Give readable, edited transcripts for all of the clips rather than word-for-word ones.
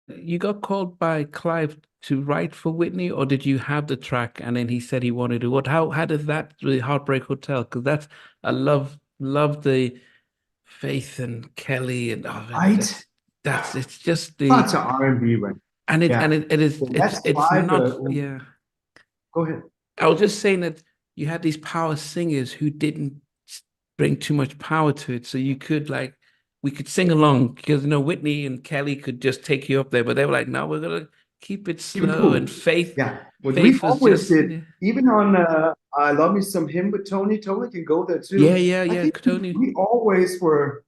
You got called by Clive to write for Whitney, or did you have the track and then he said he wanted to what? How does that the Heartbreak Hotel? Because that's I love the Faith and Kelly and oh, Right? that's it's just the Such an R&B record. Yeah. it is So that's it's Clive. not yeah. Go ahead. I was just saying that you had these power singers who didn't bring too much power to it, so you could like we could sing along because Whitney and Kelly could just take you up there, but they were like, no, we're gonna keep it Keep it slow and cool. Faith Yeah. What we Faith was always just did, even on I Love Me Some Him with Tony. Tony can go there yeah, too. yeah, I yeah, think Tony. we always were,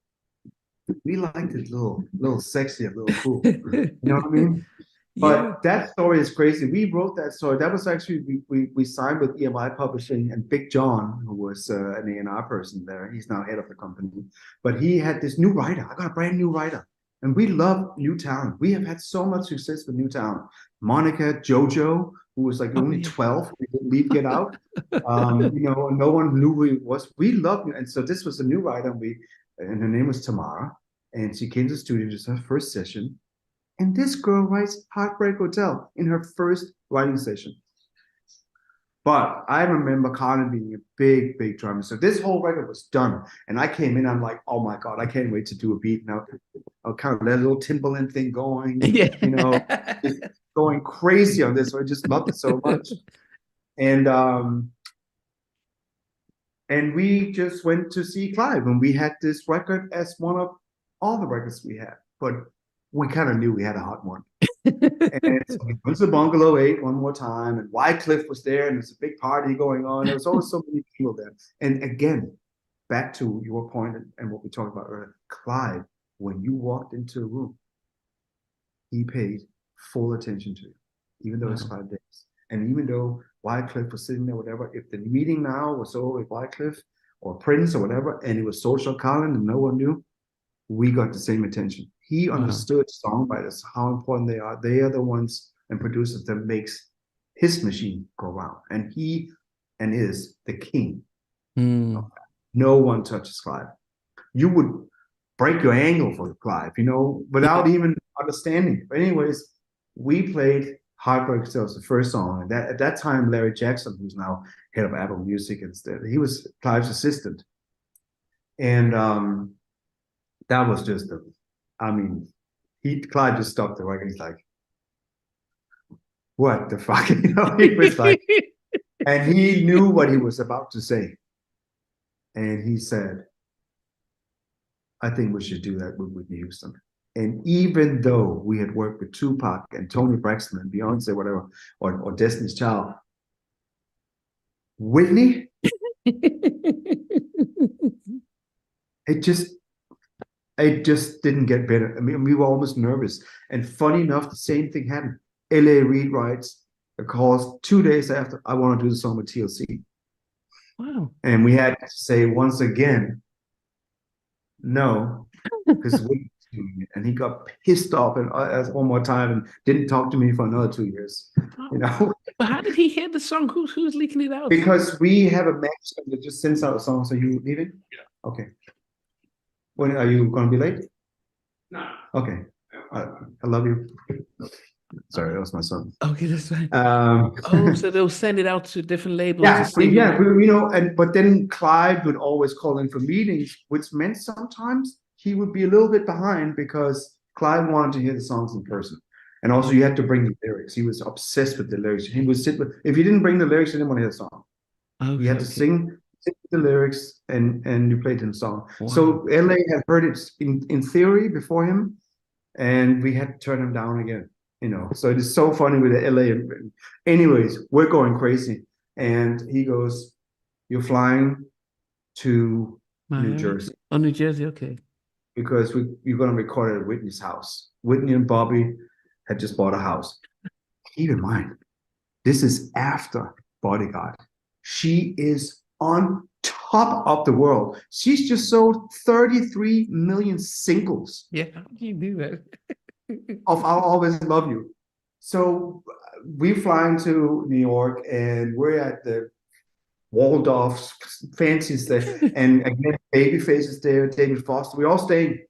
we liked it little sexy, a little cool. You know what I mean? Yeah. But that story is crazy. We wrote that story. That was actually we signed with EMI Publishing and Big John, who was an A&R person there. He's now head of the company. But he had this new writer. I got a brand new writer. And we love new talent. We have had so much success with new talent. Monica Jojo, who was like Oh only yeah. 12, we didn't leave Get Out. No one knew who he was. We loved him. And so this was a new writer. And her name was Tamara. And she came to the studio, just her first session. And this girl writes Heartbreak Hotel in her first writing session. But I remember Carter being a big, big drummer. So this whole record was done. And I came in, I'm like, oh my God, I can't wait to do a beat. Now I'll kind of let a little Timbaland thing going, just Yeah. going crazy on this. So I just loved it so much. And and we just went to see Clive, and we had this record as one of all the records we had. But we kind of knew we had a hot one. And so we went to Bungalow 8 one more time, and Wycliffe was there, and there's a big party going on. There was always so many people there. And again, back to your point and what we talked about earlier, Clive, when you walked into a room, he paid full attention to you, even though it's Wow. 5 days. And even though Wycliffe was sitting there, whatever, if the meeting now was over with Wycliffe or Prince or whatever, and it was Social Colin and no one knew, we got the same attention. He Wow. understood songwriters, how important they are. They are the ones and producers that makes his machine go round. And he and is the king of Hmm. that. No one touches Clive. You would break your ankle for Clive, without Yeah. even understanding. But anyways, we played Heartbreak Sales, the first song. And at that time, Larry Jackson, who's now head of Apple Music instead, he was Clive's assistant. And that was just I mean, Clyde just stopped the record. He's like, what the fuck? He was like, and he knew what he was about to say. And he said, I think we should do that with Whitney Houston. And even though we had worked with Tupac and Tony Braxton and Beyonce, whatever, or Destiny's Child, Whitney, it just it just didn't get better. I mean, we were almost nervous. And funny enough, the same thing happened. L.A. Reid writes a call 2 days after, I want to do the song with TLC. Wow. And we had to say once again, no, because we doing it. And he got pissed off and one more time and didn't talk to me for another 2 years. You Wow. know, But how did he hear the song? Who's leaking it out? because we have a match that just sends out a song. So you leaving? Yeah. Okay. When are you going to be late? No. Okay. I love you. Sorry, that was my son. Okay, that's fine. Um, Oh, so they'll send it out to different labels to yeah, see who. but then Clive would always call in for meetings, which meant sometimes he would be a little bit behind because Clive wanted to hear the songs in person. And also you had to bring the lyrics. He was obsessed with the lyrics. He would sit with, if you didn't bring the lyrics, he didn't want to hear the song. You Okay, had to okay. sing the lyrics and you played him song. Wow. So LA had heard it in theory before him, and we had to turn him down again. So it is so funny with the LA. Anyways, we're going crazy. And he goes, you're flying to New Miami. Jersey Oh, New Jersey. Okay. because you're going to record it at Whitney's house. Whitney and Bobby had just bought a house. Keep in mind, this is after Bodyguard. She is on top of the world. She's just sold 33 million singles Yeah. How do you do that? of I'll Always Love You. So we fly into New York and we're at the Waldorf fancy there. And again, Babyface is there, David Foster. We're all staying.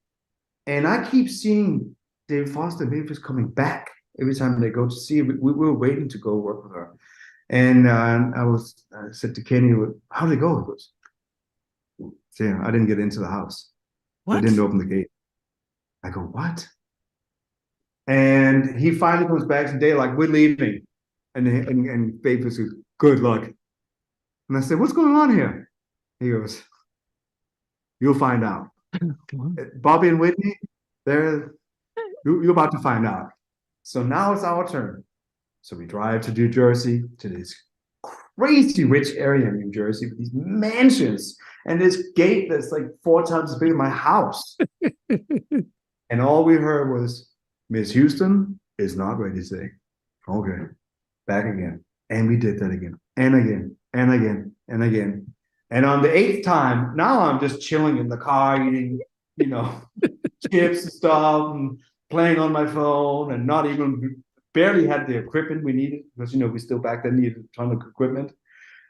And I keep seeing David Foster and Mavis coming back every time they go to see. We were waiting to go work with her, and I said to Kenny, "How did it go?" He goes, "Damn, I didn't get into the house. They What? didn't open the gate." I go, "What?" And he finally comes back today, like, "We're leaving," and Mavis goes, "Good luck." And I said, "What's going on here?" He goes, "You'll find out." Bobby and Whitney, you're about to find out. So now it's our turn. So we drive to New Jersey, to this crazy rich area in New Jersey with these mansions and this gate that's like 4 times as big as my house. And all we heard was, "Miss Houston is not ready today." Okay, back again. And we did that again, and again, and again, and again. And on the 8th time, now I'm just chilling in the car, eating, you know, chips and stuff, and playing on my phone, and not even barely had the equipment we needed because we still back then needed a ton of equipment.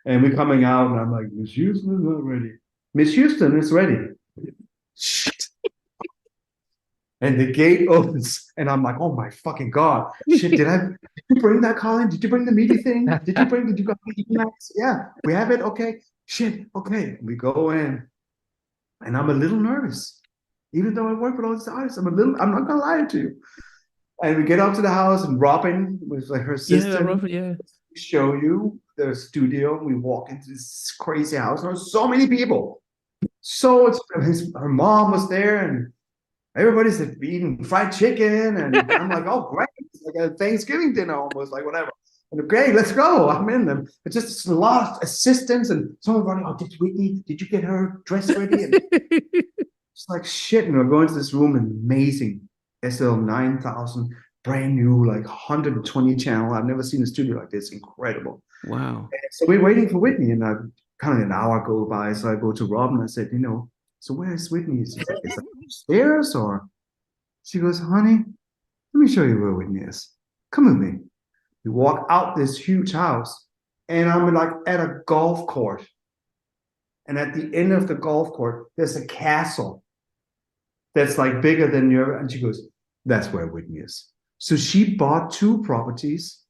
And we're coming out, and I'm like, "Miss Houston is not ready. Miss Houston is ready." Shit. And the gate opens, and I'm like, "Oh my fucking god! Shit! Did you bring that, Colin? Did you bring the meaty thing? Did you got the Emacs? Yeah, we have it. Okay, shit. Okay, we go in, and I'm a little nervous, even though I work with all these artists. I'm not gonna lie to you. And we get up to the house, and Robin was like her Yeah, assistant. Robert, yeah. Show you the studio. We walk into this crazy house. There were so many people. So her mom was there, and everybody's eating fried chicken, and I'm like, "Oh, great! It's like a Thanksgiving dinner almost, like whatever." And okay, let's go. I'm in them. It's just a lot of assistants, and someone running. "Oh, did you get her dress ready?" And it's like shit. And we're going to this room, amazing SL 9000, brand new, like 120 channel. I've never seen a studio like this. Incredible. Wow. And so we're waiting for Whitney, and I kind of an hour go by. So I go to Rob and I said, "So where's Whitney?" She's like, "Is that upstairs?" Or she goes, "Honey, let me show you where Whitney is. Come with me." We walk out this huge house, and I'm like at a golf court. And at the end of the golf court, there's a castle that's like bigger than your. And she goes, "That's where Whitney is." So she bought 2 properties.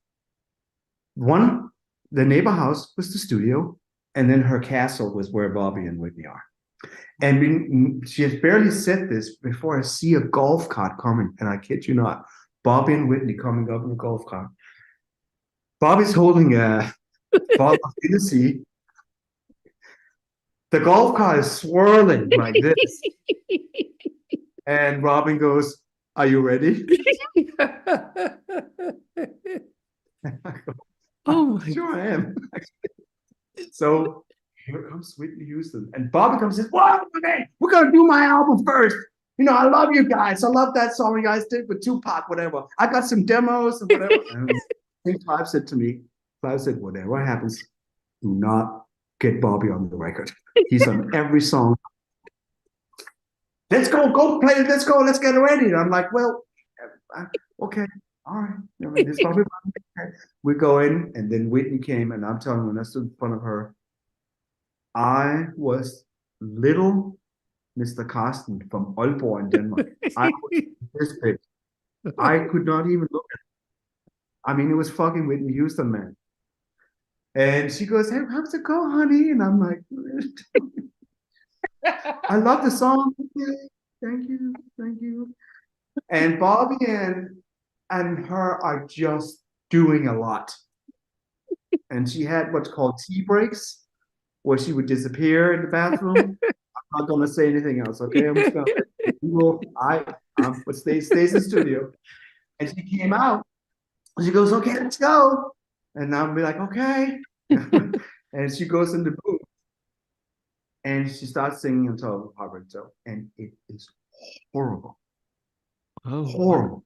One, the neighbor house was the studio, and then her castle was where Bobby and Whitney are. And she has barely said this before I see a golf cart coming, and I kid you not, Bobby and Whitney coming up in a golf cart. Bobby's holding a bottle of Hennessy. The golf cart is swirling like this, and Robin goes, "Are you ready?" Oh my Sure I am. So here comes Whitney Houston, and Bobby comes and says, "What? Okay, we're gonna do my album first. I love you guys. I love that song you guys did with Tupac, whatever. I got some demos and whatever." And I think Clive said to me, Clive said, "Whatever happens, do not get Bobby on the record. He's on every song. Let's go play. Let's go. Let's get ready." And I'm like, "Well, okay, all right. This Bobby. We go in, and then Whitney came, and I'm telling you, when I stood in front of her, I was little Mr. Carsten from Aalborg in Denmark. I was this big. I could not even look at it. I mean, it was fucking Whitney Houston, man. And she goes, "Hey, how's it go, honey?" And I'm like, "I love the song. Thank you, thank you." And Bobby and her are just doing a lot. And she had what's called tea breaks, where she would disappear in the bathroom. I'm not gonna say anything else, okay? I'm just gonna but stays in the studio. And she came out, and she goes, "Okay, let's go." And I'll be like, "Okay." And she goes in the booth, and she starts singing on top of Heartbreak, and it is horrible. Oh, Horrible.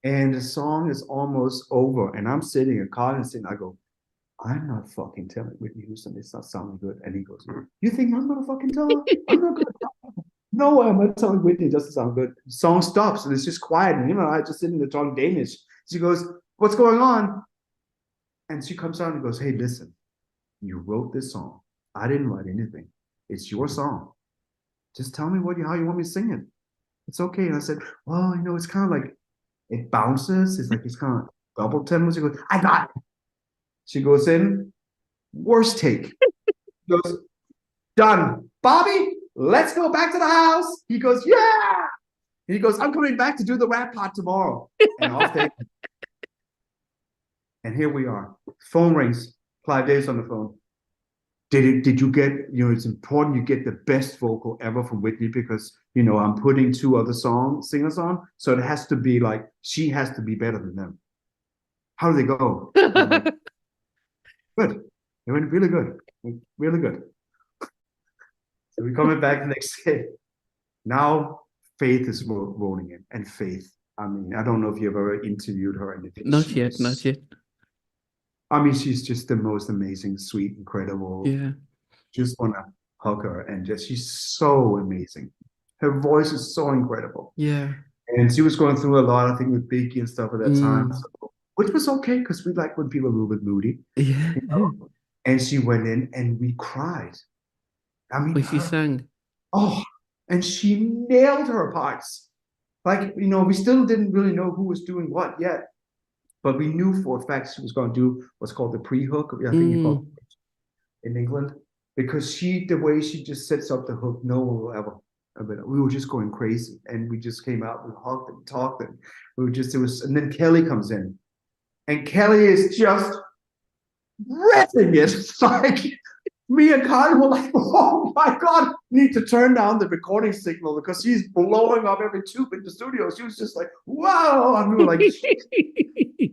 And the song is almost over, and I'm sitting in car and sitting. I go, "I'm not fucking telling Whitney Houston it's not sounding good." And he goes, "You think I'm gonna fucking tell her? I'm not gonna." No, I'm not telling Whitney it doesn't sound good. The song stops, and it's just quiet. And I just sitting there talking Danish. She goes, "What's going on?" And she comes out and goes, "Hey, listen, you wrote this song. I didn't write anything. It's your song. Just tell me how you want me to sing it." It's okay. And I said, well, it's kind of like it bounces. It's kind of double tempo. She goes, I got it. She goes in, worst take. She goes, done. Bobby, let's go back to the house. He goes, yeah. He goes, I'm coming back to do the rap part tomorrow. And off they And here we are. Phone rings. Clive Davis on the phone. Did you get, it's important you get the best vocal ever from Whitney because, I'm putting two other singers on. So it has to be like, she has to be better than them. How do they go? Like, good. They went really good. Really good. So we're coming back the next day. Now Faith is rolling in. And Faith, I mean, I don't know if you've ever interviewed her or anything. Not yet. I mean, she's just the most amazing, sweet, incredible. Yeah. Just want to hug her and she's so amazing. Her voice is so incredible. Yeah. And she was going through a lot, I think, with Biggie and stuff at that time, which was okay because we like when people are a little bit moody. Yeah. And she went in and we cried. I mean, when she sang. Oh, and she nailed her parts. Like, we still didn't really know who was doing what yet. But we knew for a fact she was going to do what's called the pre-hook. I think you call it in England. Because the way she just sets up the hook, no one will ever. We were just going crazy. And we just came out, we hugged and talked. And and then Kelly comes in. And Kelly is just ripping it. Like, me and Kyle were like, oh my God, need to turn down the recording signal because she's blowing up every tube in the studio. She was just like, whoa. And we were like,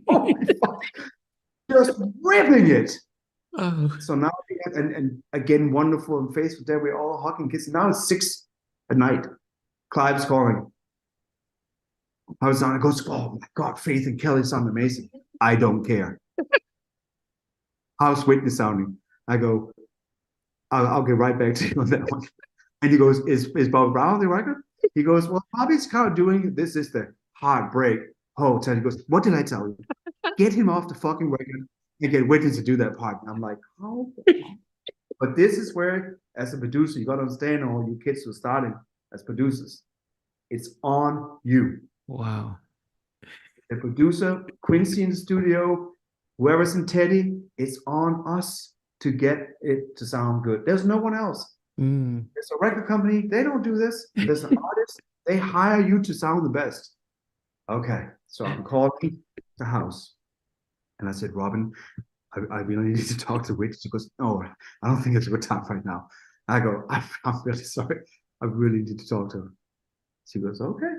oh my God, just ripping it. Oh. So now, and again, wonderful and faithful there. We're all hugging kids. Now it's 6 at night. Clive's calling. I was on, it goes, oh my God, Faith and Kelly sound amazing. I don't care. How's Whitney sounding? I go, I'll get right back to you on that one. And he goes, is Bob Brown the record? He goes, well, Bobby's kind of doing, this is the Heartbreak Hotel. He goes, what did I tell you? Get him off the fucking record and get Whitney to do that part. And I'm like, oh. But this is where, as a producer, you got to understand, all you kids who are starting as producers, it's on you. Wow. The producer, Quincy in the studio, whoever's in Teddy, it's on us to get it to sound good. There's no one else. There's a record company, they don't do this. There's an artist, they hire you to sound the best. Okay, so I'm calling the house. And I said, Robin, I really need to talk to Whitney. She goes, no, I don't think it's a good time right now. I go, I'm really sorry. I really need to talk to her. She goes, okay.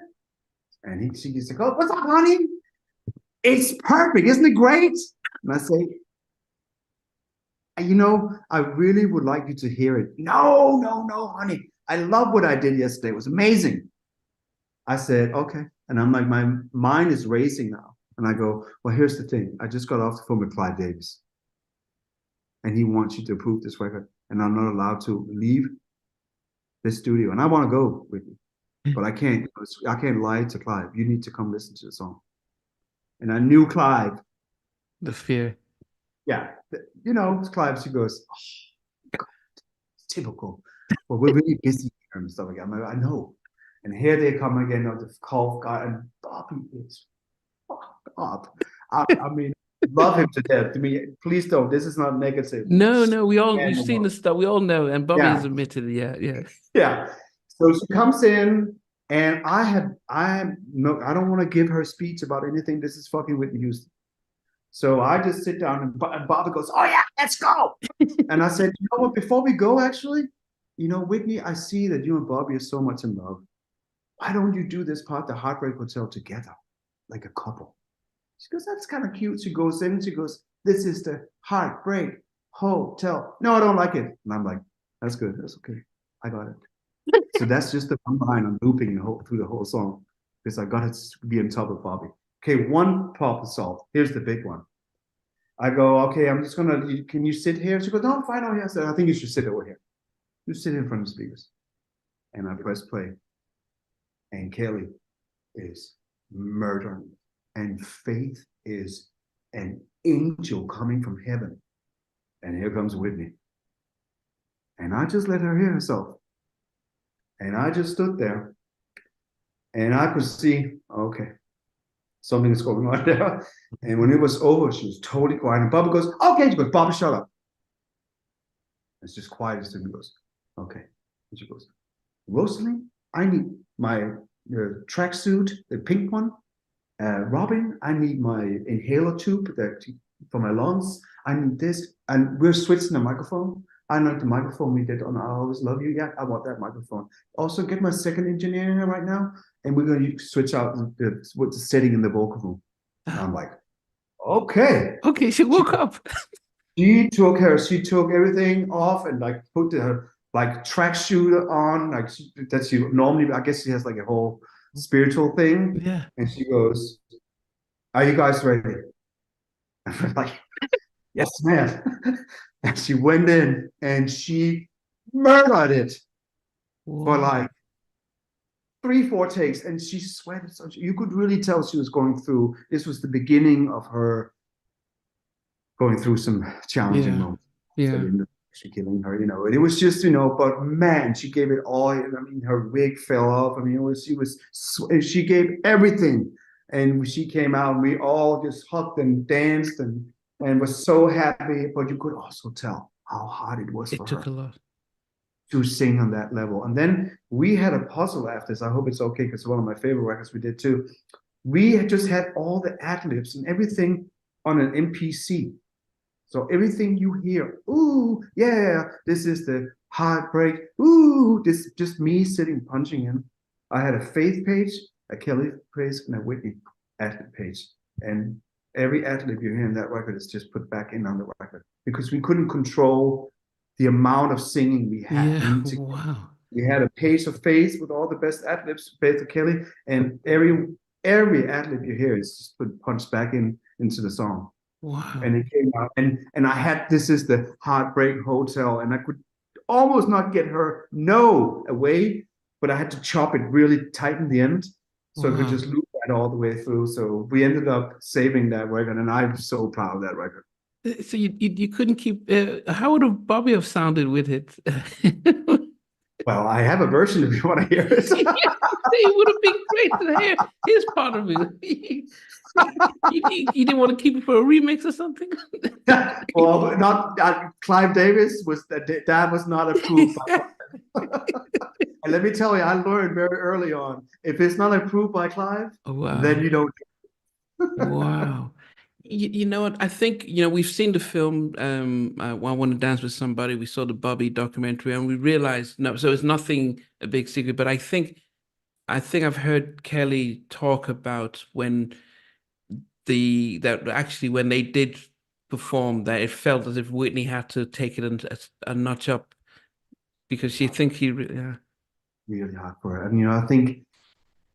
And she gets like, oh, what's up, honey? It's perfect. Isn't it great? And I say, I really would like you to hear it. No, honey. I love what I did yesterday. It was amazing. I said, okay. And I'm like, my mind is racing now. And I go, well, here's the thing. I just got off the phone with Clive Davis. And he wants you to approve this record. And I'm not allowed to leave the studio. And I want to go with you. But I can't lie to Clive. You need to come listen to the song. And I knew Clive. The fear. Yeah. It's Clive. She goes, oh, God, it's typical. Well, we're really busy here and stuff like that. I'm like, I know. And here they come again, the call guy, and Bobby is fucked up. I mean, love him to death. To me, please don't. This is not negative. No, we've seen the stuff. We all know, and Bobby has admitted it. Yeah. So she comes in, and I don't want to give her a speech about anything. This is fucking Whitney Houston. So I just sit down, and Bobby goes, oh yeah, let's go. And I said, you know what? Before we go, actually, Whitney, I see that you and Bobby are so much in love. Why don't you do this part, the Heartbreak Hotel, together, like a couple? She goes, that's kind of cute. She goes in, she goes, this is the Heartbreak Hotel. No, I don't like it. And I'm like, that's good. That's okay. I got it. So that's just the one line I'm looping through the whole song because I got to be on top of Bobby. Okay, one problem solved. Here's the big one. I go, okay, I'm just going to, can you sit here? She goes, no, I'm fine. Oh, yes. I think you should sit over here. You sit in front of the speakers. And I press play. And Kelly is murdering. And Faith is an angel coming from heaven. And here comes Whitney. And I just let her hear herself. And I just stood there. And I could see, okay, something is going on there. And when it was over, she was totally quiet. And Bobby goes, okay. She goes, Bobby, shut up. It's just quiet. And he goes, okay. And she goes, Rosalie, I need my tracksuit, the pink one. Robin, I need my inhaler tube for my lungs. I need this. And we're switching the microphone. I know the microphone we did on I Always Love You. Yeah, I want that microphone. Also, get my second engineer in here right now. And we're going to switch out the setting in the vocal room. And I'm like, okay. Okay, she woke up. She took everything off and like put her like tracksuit on, like that she normally, I guess she has like a whole spiritual thing. Yeah. And she goes, are you guys ready? I'm like, yes, ma'am. And she went in and she murdered it for like 3-4 takes. And she sweated. So you could really tell she was going through, this was the beginning of her going through some challenging moments. Yeah. She killing her, and it was just, but man, she gave it all. I mean, her wig fell off. I mean, she gave everything. And she came out, and we all just hugged and danced and was so happy. But you could also tell how hard it was for her. It took a lot to sing on that level. And then we had a puzzle after this. I hope it's okay because it's one of my favorite records we did too. We had just had all the ad-libs and everything on an MPC. So everything you hear, ooh, yeah, this is the Heartbreak, ooh, this just me sitting punching in. I had a Faith page, a Kelly page, and a Whitney ad-lib page. And every ad-lib you hear in that record is just put back in on the record because we couldn't control the amount of singing we had. Yeah, wow. We had a page of Faith with all the best ad-libs, Faith or Kelly, and every ad-lib you hear is just put punched back into the song. Wow. And it came out, and I had, this is the Heartbreak Hotel, and I could almost not get her no away, but I had to chop it really tight in the end, so it could just loop that all the way through. So we ended up saving that record, and I'm so proud of that record. So you couldn't keep. How would Bobby have sounded with it? Well, I have a version if you want to hear it. It would have been great to hear his part of it. You didn't want to keep it for a remix or something? Well, not Clive Davis that was not approved. And let me tell you, I learned very early on, if it's not approved by Clive, then you don't. Wow. You know what? I think, we've seen the film, I Want to Dance with Somebody. We saw the Bobby documentary and we realized, no, so it's nothing a big secret, but I think I've heard Kelly talk about when when they did perform, that it felt as if Whitney had to take it a notch up because she thinks really hard for her. And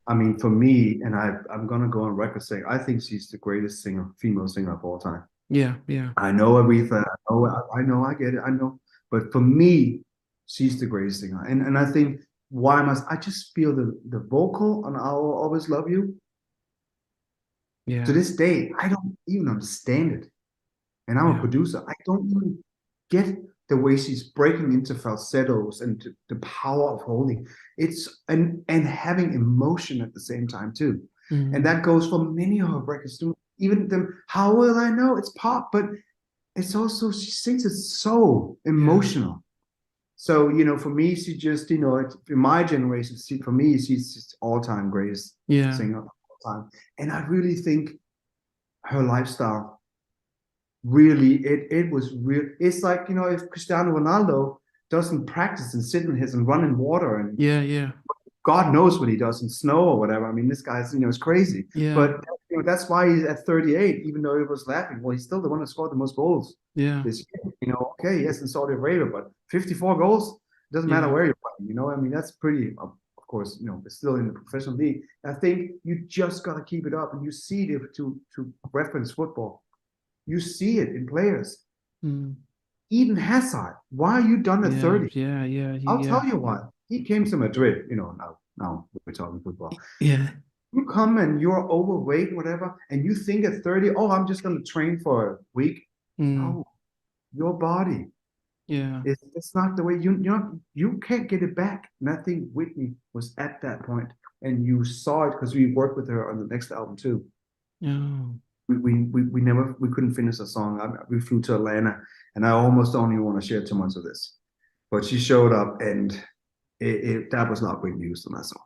I mean, for me, and I'm gonna go on record saying I think she's the greatest female singer of all time. Yeah, yeah. I know Aretha. I know, I get it. I know, but for me, she's the greatest singer. And I think I just feel the vocal on "I'll Always Love You." Yeah. To this day, I don't even understand it. And I'm a producer. I don't even get the way she's breaking into falsettos and the power of holding. It's and having emotion at the same time too. Mm-hmm. And that goes for many of her records too. Even them, How Will I Know? It's pop, but it's also, she sings it so emotional. Yeah. So, for me, she just, in my generation, for me, she's all-time greatest singer of all time. And I really think her lifestyle really, it was real. It's like, if Cristiano Ronaldo doesn't practice and sit in and run in water and God knows what he does in snow or whatever. I mean, this guy's, is crazy. Yeah. But that's why he's at 38, even though he was laughing. Well, he's still the one that scored the most goals. Yeah. This year. Okay, yes, in Saudi Arabia, but 54 goals, doesn't matter where you're playing. I mean, that's pretty, of course, it's still in the professional league. I think you just got to keep it up, and you see it to reference football. You see it in players. Eden Hazard, why are you done at 30? Yeah. I'll tell you what. He came to Madrid, now we're talking football. Yeah. You come and you're overweight, whatever, and you think at 30, I'm just going to train for a week. No, your body. Yeah. It's not the way you can't get it back. And I think Whitney was at that point, and you saw it because we worked with her on the next album too. Yeah. We couldn't finish a song. We flew to Atlanta, and I almost don't even want to share too much of this, but she showed up, and that was not Whitney Houston. That song,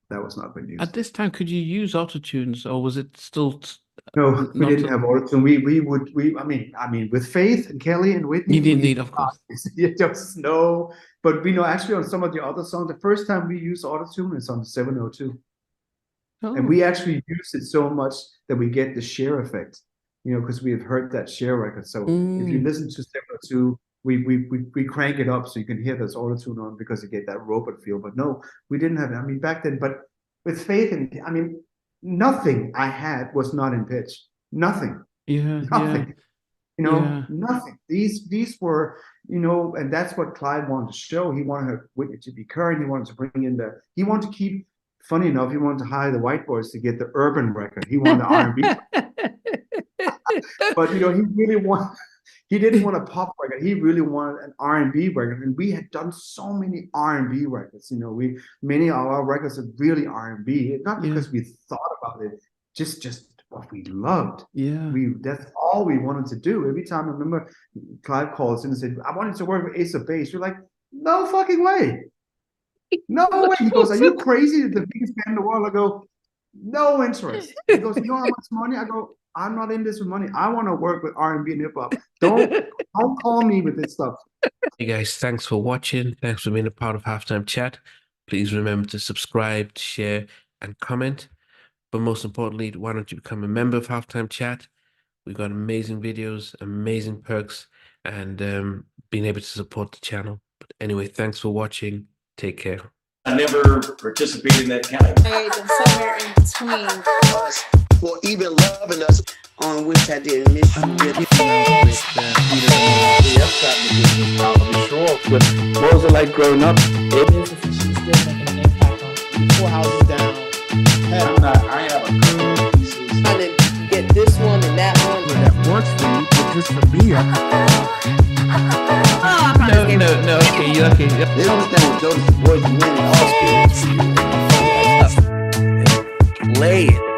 that was not Whitney Houston. At this time, could you use autotunes, or was it still? No, we didn't have autotune. I mean, with Faith and Kelly and Whitney, You didn't need, of course. Just no. But actually, on some of the other songs, the first time we used autotune is on the 702. Oh. And we actually use it so much that we get the share effect, because we have heard that share record. So if you listen to 702, we crank it up so you can hear this autotune on, because you get that robot feel. But no, we didn't have it. I mean, back then, but with Faith, and I mean, nothing I had was not in pitch. Nothing. Yeah. Nothing. Yeah. Nothing. These were, and that's what Clive wanted to show. He wanted Whitney to be current. He wanted to bring in he wanted to keep. Funny enough, he wanted to hire the white boys to get the urban record. He wanted the R&B, but he didn't want a pop record. He really wanted an R&B record, and we had done so many R&B records. Many of our records are really R&B, not because we thought about it, just what we loved. Yeah, that's all we wanted to do. Every time I remember Clive called us in and said, "I wanted to work with Ace of Base." We're like, "No fucking way." No way. He goes, "Are you crazy? The biggest band in the world." I go, "No interest." He goes, "You know how much money?" I go, "I'm not in this with money. I want to work with R&B and hip hop. Don't call me with this stuff." Hey guys, thanks for watching. Thanks for being a part of Halftime Chat. Please remember to subscribe, share, and comment. But most importantly, why don't you become a member of Halftime Chat? We've got amazing videos, amazing perks, and being able to support the channel. But anyway, thanks for watching. Take care. I never participated in that category. And somewhere in between us, or even loving us, on which I did miss you really. What was it like growing up? She's still making an impact on 4 houses down. I have a couple of pieces. trying to get this one and that one. That works for you, but just for me, No, okay. They don't understand what Jodeci's voice meant in all spirits. Play it.